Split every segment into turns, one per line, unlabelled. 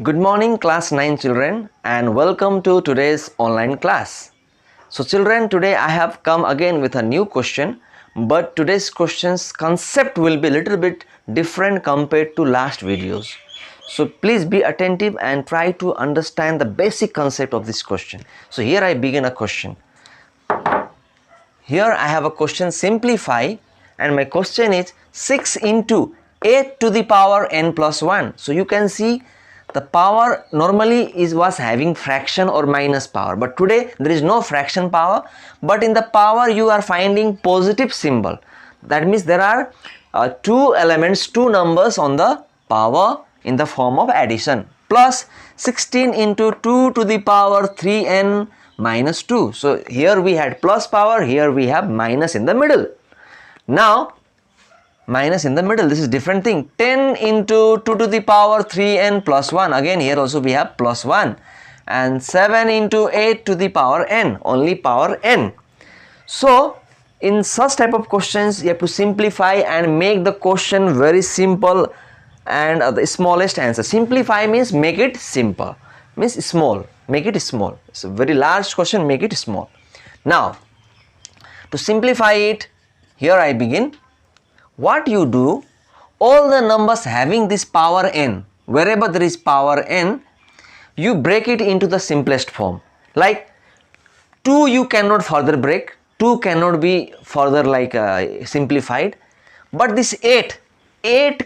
Good morning class 9 children and welcome to today's online class. So children, today I have come again with a new question, but today's question's concept will be a little bit different compared to last videos. So please be attentive and try to understand the basic concept of this question. So here I begin a question. Here I have a question, simplify, and my question is 6 into 8 to the power n plus 1. So you can see the power normally was having fraction or minus power, but today there is no fraction power, but in the power you are finding positive symbol. That means there are two elements, two numbers on the power in the form of addition. Plus 16 into 2 to the power 3n minus 2. So here we had plus power, here we have minus in the middle. Now minus in the middle, this is different thing. 10 into 2 to the power 3n plus 1. Again here also we have plus 1. And 7 into 8 to the power n, only power n. So in such type of questions you have to simplify and make the question very simple and the smallest answer. Simplify means make it simple, means small, make it small. It's a very large question, make it small. Now to simplify it, here I begin. What you do, all the numbers having this power n, wherever there is power n, you break it into the simplest form. Like 2 you cannot further break, 2 cannot be further simplified, but this 8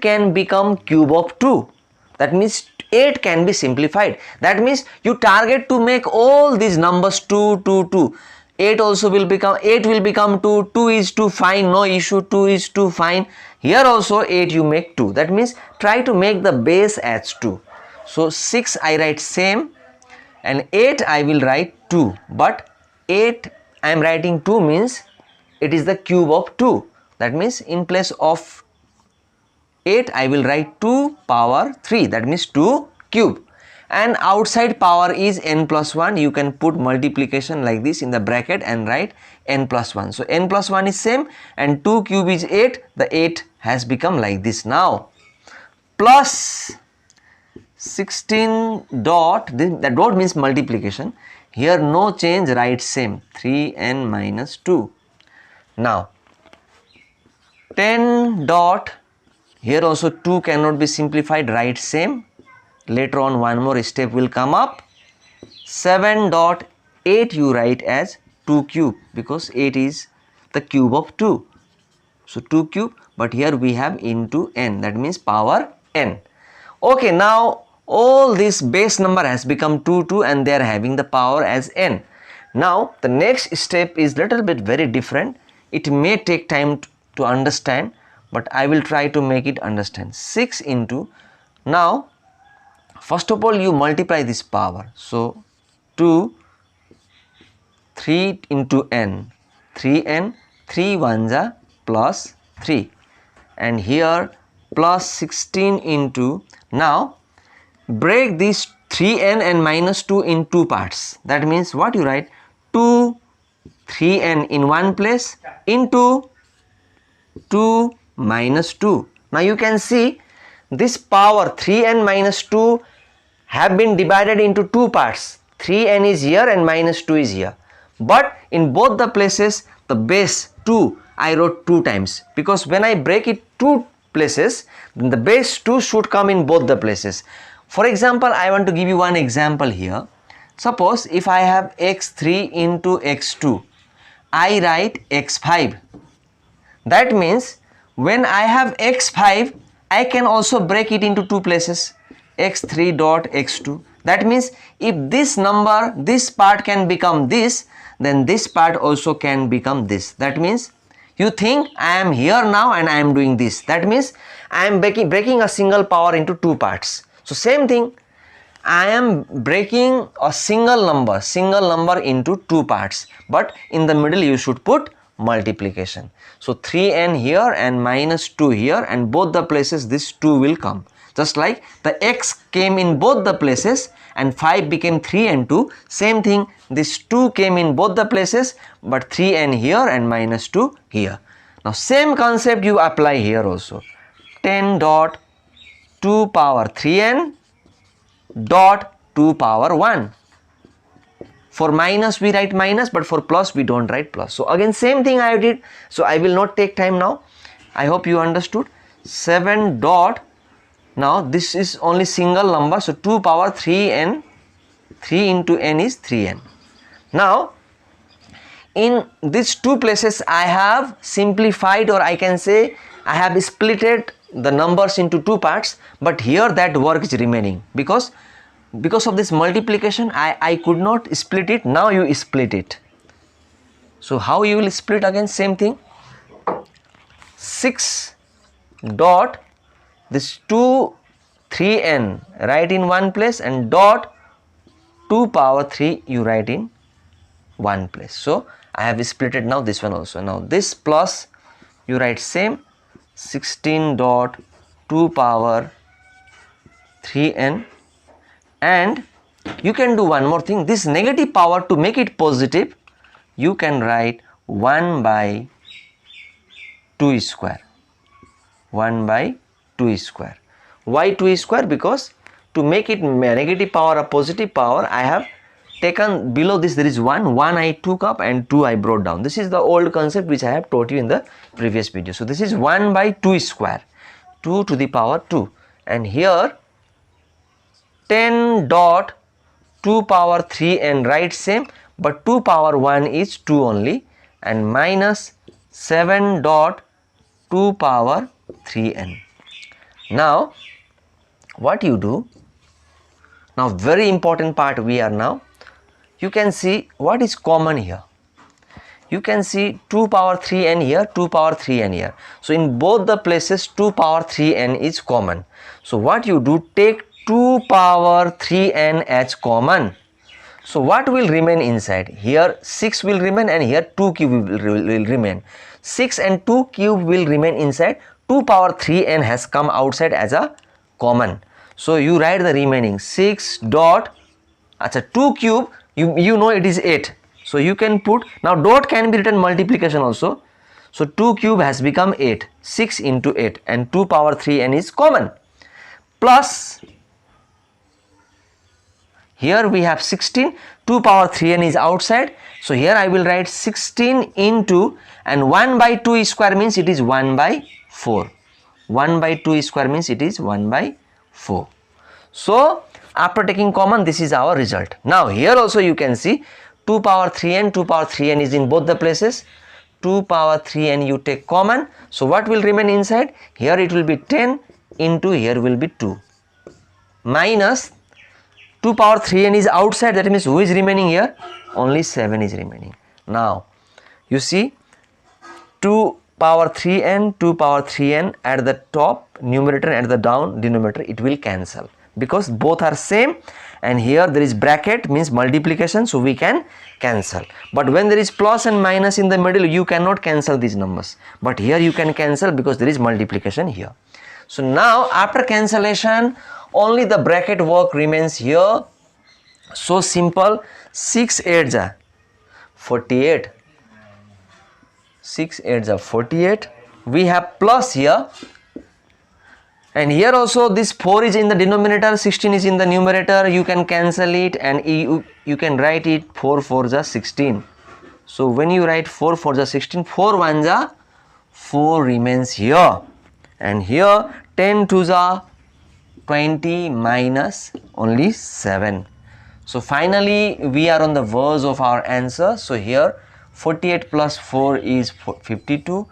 can become cube of 2. That means 8 can be simplified. That means you target to make all these numbers 2, 2, 2. 8 will become 2, 2 is 2, fine, no issue, 2 is 2, fine. Here also 8 you make 2. That means try to make the base as 2. So 6 I write same and 8 I will write 2. But 8 I am writing 2 means it is the cube of 2. That means in place of 8 I will write 2 power 3. That means 2 cube. And outside power is n plus 1. You can put multiplication like this in the bracket and write n plus 1. So n plus 1 is same and 2 cube is 8. The 8 has become like this. Now plus 16 dot, that dot means multiplication. Here no change, write same, 3n minus 2. Now 10 dot, here also 2 cannot be simplified, write same. Later on one more step will come up. 7 dot 8 you write as 2 cube because 8 is the cube of 2. So 2 cube, but here we have into n, that means power n. Okay, now all this base number has become 2, 2 and they are having the power as n. Now the next step is little bit very different. It may take time to understand, but I will try to make it understand. 6 into, now first of all you multiply this power. So 2, 3 into n, 3n, 3 ones are plus 3 and here plus 16 into, now break this 3n and minus 2 in two parts. That means what you write, 2 3n in one place into 2 minus 2. Now you can see this power 3n minus 2 have been divided into two parts. 3n is here and minus 2 is here. But in both the places the base 2 I wrote 2 times because when I break it 2 places then the base 2 should come in both the places. For example, I want to give you one example here. Suppose if I have x3 into x2, I write x5. That means when I have x5, I can also break it into two places, x3 dot x2. That means if this number, this part can become this, then this part also can become this. That means you think I am here now and I am doing this. That means I am breaking a single power into two parts. So same thing, I am breaking a single number into two parts, but in the middle you should put multiplication. So 3n here and minus 2 here, and both the places this 2 will come. Just like the x came in both the places and 5 became 3 and 2, same thing, this 2 came in both the places but 3n here and minus 2 here. Now same concept you apply here also. 10 dot 2 power 3n dot 2 power 1. For minus we write minus, but for plus we don't write plus. So again same thing I did. So I will not take time now. I hope you understood. 7 dot, now this is only single number, so 2 power 3n, 3 into n is 3n. Now in these two places I have simplified, or I can say I have splitted the numbers into two parts, but here that work is remaining because of this multiplication I could not split it. Now you split it. So how you will split? Again same thing. 6 dot this 2 3n write in one place, and dot 2 power 3 you write in one place. So I have splitted now this one also. Now this plus you write same, 16 dot 2 power 3n, and you can do one more thing. This negative power, to make it positive, you can write 1 by 2 square. 1 by 2 square. Why 2 square? Because to make it negative power a positive power, I have taken below this there is 1 I took up and 2 I brought down. This is the old concept which I have taught you in the previous video. So this is 1 by 2 square, 2 to the power 2, and here 10 dot 2 power 3n write same, but 2 power 1 is 2 only, and minus 7 dot 2 power 3n. Now what you do, now very important part we are now, you can see what is common here. You can see 2 power 3n here, 2 power 3n here. So in both the places 2 power 3n is common. So what you do, take 2 power 3n as common. So what will remain inside? Here 6 will remain, and here 2 cube will remain. 6 and 2 cube will remain inside. 2 power 3n has come outside as a common. So you write the remaining 6 dot, 2 cube, you know it is 8. So you can put, now dot can be written multiplication also. So 2 cube has become 8, 6 into 8, and 2 power 3n is common. Plus here we have 16, 2 power 3n is outside. So here I will write 16 into, and 1 by 2 square means it is 1 by 4. 1 by 2 square means it is 1 by 4. So after taking common, this is our result. Now here also you can see 2 power 3n, 2 power 3n is in both the places. 2 power 3n you take common. So what will remain inside? Here it will be 10 into here will be 2. Minus 2 power 3n is outside, that means who is remaining here? Only 7 is remaining. Now you see 2 power 3n, 2 power 3n at the top numerator and at the down denominator, it will cancel because both are same, and here there is bracket means multiplication, so we can cancel. But when there is plus and minus in the middle, you cannot cancel these numbers, but here you can cancel because there is multiplication here. So now after cancellation, only the bracket work remains here. So simple. 6 8s are 48. 6 8s are 48. We have plus here, and here also this 4 is in the denominator, 16 is in the numerator. You can cancel it, and you can write it 4 4s are 16. So when you write 4 4s are 16, 4 1s are 4 remains here, and here 10 2s are 20 minus only 7. So finally we are on the verge of our answer. So here 48 plus 4 is 52,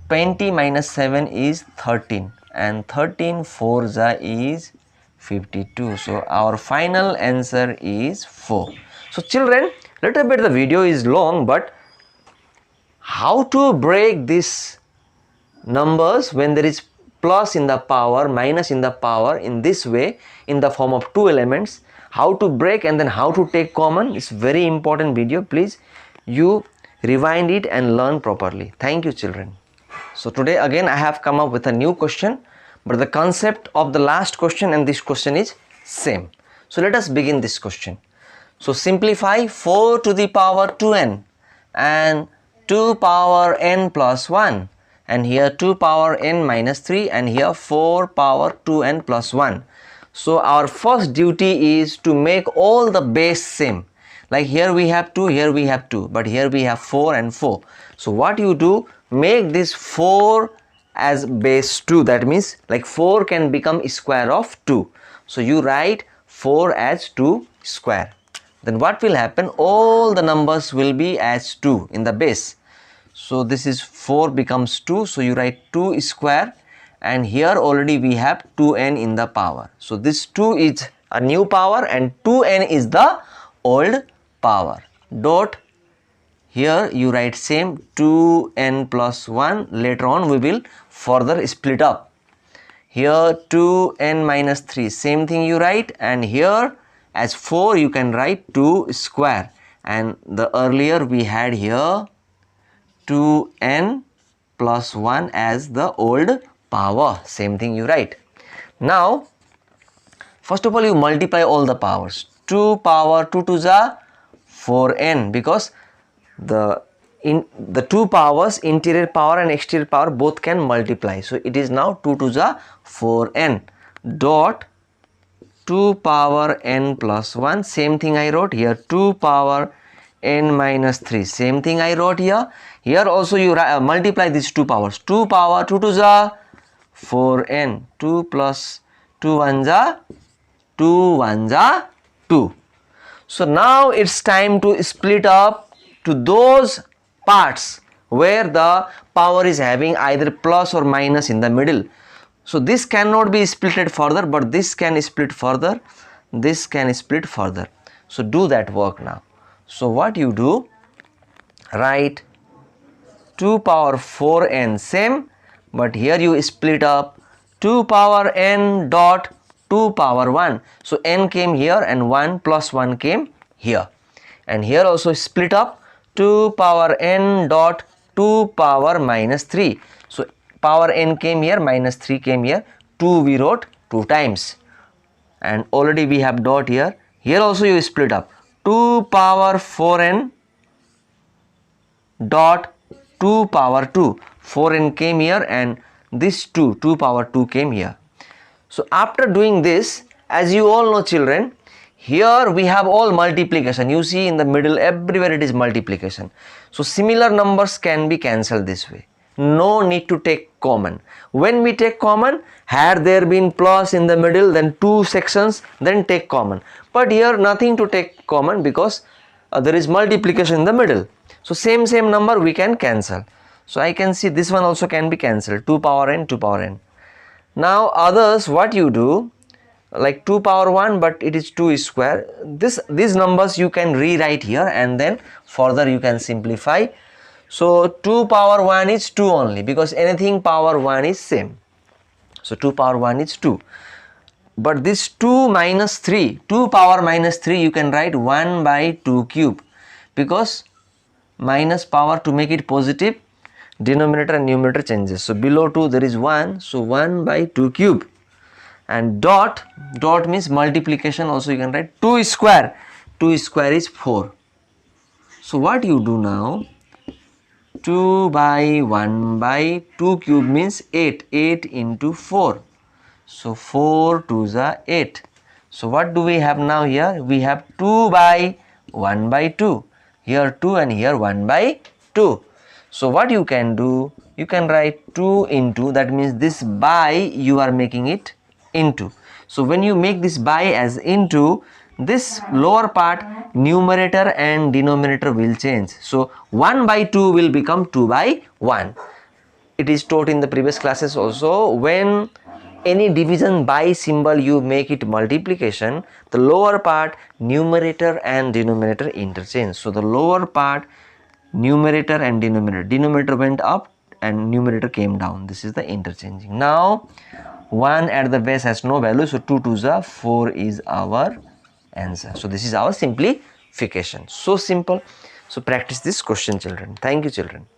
20 minus 7 is 13, and 13 4s is 52. So our final answer is 4. So children, little bit the video is long, but how to break these numbers when there is plus in the power, minus in the power, in this way, in the form of two elements, how to break and then how to take common, is very important video. Please you rewind it and learn properly. Thank you children. So today again I have come up with a new question, but the concept of the last question and this question is same. So let us begin this question. So simplify 4 to the power 2n and 2 power n plus 1, and here 2 power n minus 3, and here 4 power 2n plus 1. So our first duty is to make all the base same. Like here we have 2, here we have 2, but here we have 4 and 4. So what you do, make this 4 as base 2. That means like 4 can become square of 2. So you write 4 as 2 square. Then what will happen? All the numbers will be as 2 in the base. So this is 4 becomes 2. So you write 2 square, and here already we have 2n in the power. So this 2 is a new power and 2n is the old power. Dot, here you write same 2n plus 1. Later on we will further split up. Here 2n minus 3, same thing you write, and here as 4 you can write 2 square, and the earlier we had here 2n plus 1 as the old power, same thing you write. Now first of all you multiply all the powers. 2 power 2 to the 4n, because the two powers, interior power and exterior power, both can multiply. So it is now 2 to the 4n. Dot 2 power n plus 1, same thing I wrote here. 2 power n minus 3, same thing I wrote here. Here also you multiply these two powers. 2 power 2 to the 4n. 2 plus 2 1 ja 2 1 ja 2. So now it's time to split up to those parts where the power is having either plus or minus in the middle. So this cannot be splitted further, but this can split further, this can split further. So do that work now. So what you do, write 2 power 4n same, but here you split up 2 power n dot 2 power 1. So n came here and 1 plus 1 came here, and here also split up 2 power n dot 2 power minus 3. So power n came here, minus 3 came here, 2 we wrote 2 times, and already we have dot here. Here also you split up 2 power 4n dot 2 power 2. 4n came here and this 2 power 2 came here. So after doing this, as you all know children, here we have all multiplication. You see in the middle everywhere it is multiplication. So similar numbers can be cancelled this way. No need to take common. When we take common, had there been plus in the middle, then 2 sections, then take common. But here nothing to take common, because there is multiplication in the middle. So same number we can cancel. So I can see this one also can be cancelled. 2 power n, 2 power n. Now others, what you do, like 2 power 1, but it is 2 square. These numbers you can rewrite here, and then further you can simplify. So 2 power 1 is 2 only, because anything power 1 is same. So 2 power 1 is 2. But this 2 minus 3, 2 power minus 3, you can write 1 by 2 cube, because minus power, to make it positive, denominator and numerator changes. So below 2 there is 1, so 1 by 2 cube. And dot means multiplication, also you can write 2 square. 2 square is 4. So what you do now, 2 by 1 by 2 cube means 8. 8 into 4. So 4 to the 8. So what do we have now here? We have 2 by 1 by 2. Here 2 and here 1 by 2. So what you can do? You can write 2 into, that means this by you are making it into. So when you make this by as into, this lower part, numerator and denominator will change. So 1 by 2 will become 2 by 1. It is taught in the previous classes also. When any division by symbol you make it multiplication, the lower part, numerator and denominator interchange. So the lower part, numerator and denominator went up and numerator came down. This is the interchanging. Now 1 at the base has no value, so 2 to the 4 is our answer. So this is our simplification. So simple. So practice this question children. Thank you children.